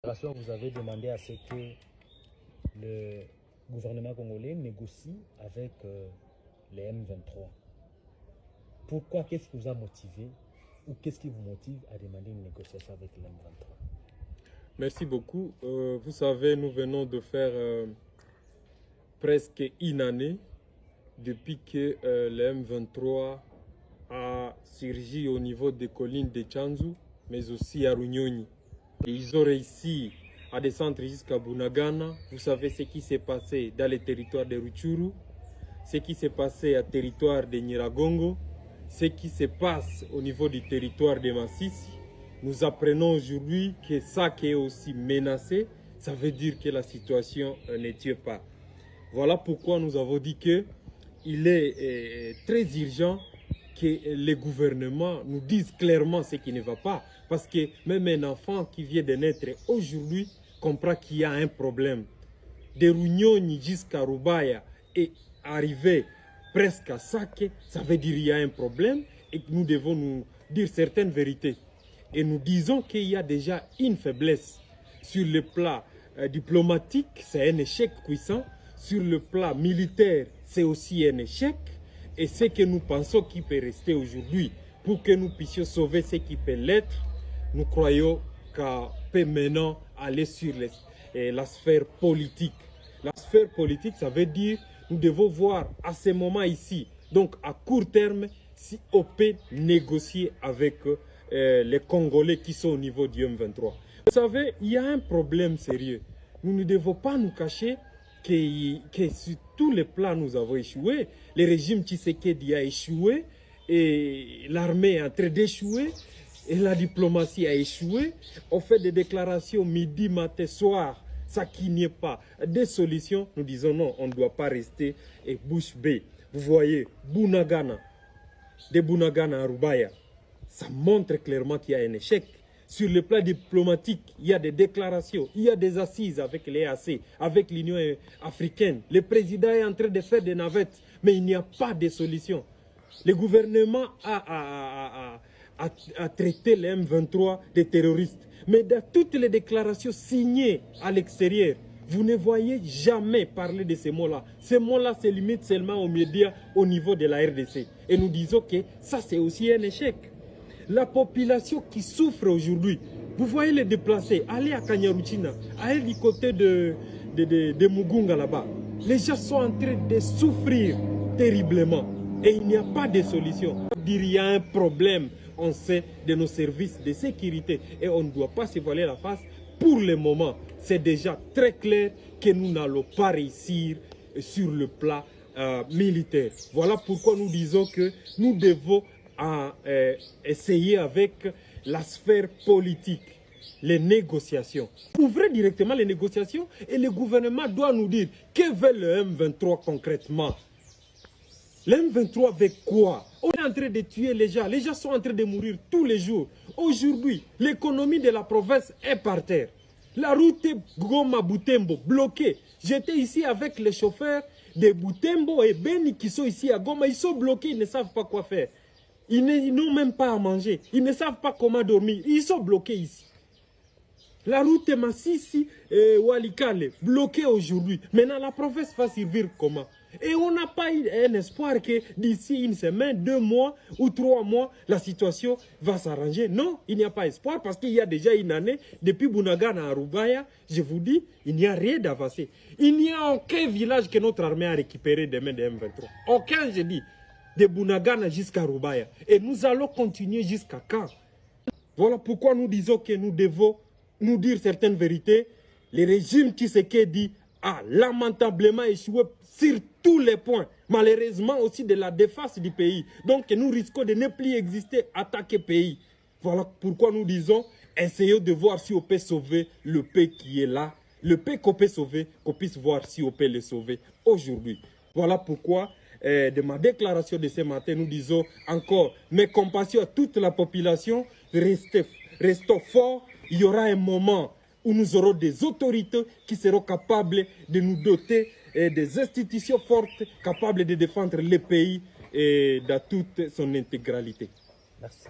Vous avez demandé à ce que le gouvernement congolais négocie avec les M23. Pourquoi? Qu'est-ce qui vous a motivé ou qu'est-ce qui vous motive à demander une négociation avec les M23? Merci beaucoup. Vous savez, nous venons de faire presque une année depuis que le M23 a surgi au niveau des collines de Tchanzu, mais aussi à Runyoni. Ils ont réussi à descendre jusqu'à Bunagana. Vous savez ce qui s'est passé dans les territoires de Rutshuru, ce qui s'est passé au territoire de Nyiragongo, ce qui se passe au niveau du territoire de Massissi. Nous apprenons aujourd'hui que ça qui est aussi menacé, ça veut dire que la situation ne tient pas. Voilà pourquoi nous avons dit qu'il est très urgent que les gouvernements nous disent clairement ce qui ne va pas. Parce que même un enfant qui vient de naître aujourd'hui comprend qu'il y a un problème. De Runyoni jusqu'à Rubaya et arriver presque à Sake, ça veut dire qu'il y a un problème et que nous devons nous dire certaines vérités. Et nous disons qu'il y a déjà une faiblesse. Sur le plan diplomatique, c'est un échec puissant. Sur le plan militaire, c'est aussi un échec. Et ce que nous pensons qui peut rester aujourd'hui, pour que nous puissions sauver ce qui peut l'être, nous croyons qu'on peut maintenant aller sur la sphère politique. La sphère politique, ça veut dire nous devons voir à ce moment ici, donc à court terme, si on peut négocier avec les Congolais qui sont au niveau du M23. Vous savez, il y a un problème sérieux. Nous ne devons pas nous cacher que sur tous les plans nous avons échoué. Le régime Tshisekedi a échoué et l'armée est en train d'échouer et la diplomatie a échoué. On fait des déclarations midi, matin, soir, ça qui n'y est pas. Des solutions, nous disons non, on ne doit pas rester et bouche bée. Vous voyez, Bunagana, de Bunagana à Rubaya, ça montre clairement qu'il y a un échec. Sur le plan diplomatique, il y a des déclarations, il y a des assises avec les EAC, avec l'Union africaine. Le président est en train de faire des navettes, mais il n'y a pas de solution. Le gouvernement a traité les M23 des terroristes. Mais dans toutes les déclarations signées à l'extérieur, vous ne voyez jamais parler de ces mots-là. Ces mots-là se limitent seulement aux médias au niveau de la RDC. Et nous disons que ça, c'est aussi un échec. La population qui souffre aujourd'hui, vous voyez les déplacés, allez à Kanyaruchina, allez du côté de Mugunga là-bas. Les gens sont en train de souffrir terriblement et il n'y a pas de solution. Il y a un problème, on sait, de nos services de sécurité et on ne doit pas se voiler la face. Pour le moment, c'est déjà très clair que nous n'allons pas réussir sur le plan militaire. Voilà pourquoi nous disons que nous devons essayer avec la sphère politique, les négociations. Ouvrez directement les négociations et le gouvernement doit nous dire que veut le M23 concrètement. Le M23 veut quoi? On est en train de tuer les gens sont en train de mourir tous les jours. Aujourd'hui, l'économie de la province est par terre. La route Goma-Butembo bloquée. J'étais ici avec les chauffeurs de Butembo et Beni qui sont ici à Goma. Ils sont bloqués, ils ne savent pas quoi faire. Ils n'ont même pas à manger. Ils ne savent pas comment dormir. Ils sont bloqués ici. La route Massissi et Walikale, bloquée aujourd'hui. Maintenant, la province va servir comment? Et on n'a pas un espoir que d'ici une semaine, 2 mois ou 3 mois, la situation va s'arranger. Non, il n'y a pas espoir parce qu'il y a déjà une année, depuis Bunagana à Rubaya, je vous dis, il n'y a rien d'avancé. Il n'y a aucun village que notre armée a récupéré demain de M23. Aucun, je dis. De Bunagana jusqu'à Rubaya. Et nous allons continuer jusqu'à quand? Voilà pourquoi nous disons que nous devons nous dire certaines vérités. Le régime Tshisekedi a lamentablement échoué sur tous les points. Malheureusement aussi de la défense du pays. Donc nous risquons de ne plus exister, attaquer le pays. Voilà pourquoi nous disons, essayons de voir si on peut sauver le pays qui est là. Le pays qu'on peut sauver, qu'on puisse voir si on peut le sauver aujourd'hui. Voilà pourquoi de ma déclaration de ce matin, nous disons encore mes compassions à toute la population, restons forts. Il y aura un moment où nous aurons des autorités qui seront capables de nous doter des institutions fortes, capables de défendre le pays dans toute son intégralité. Merci.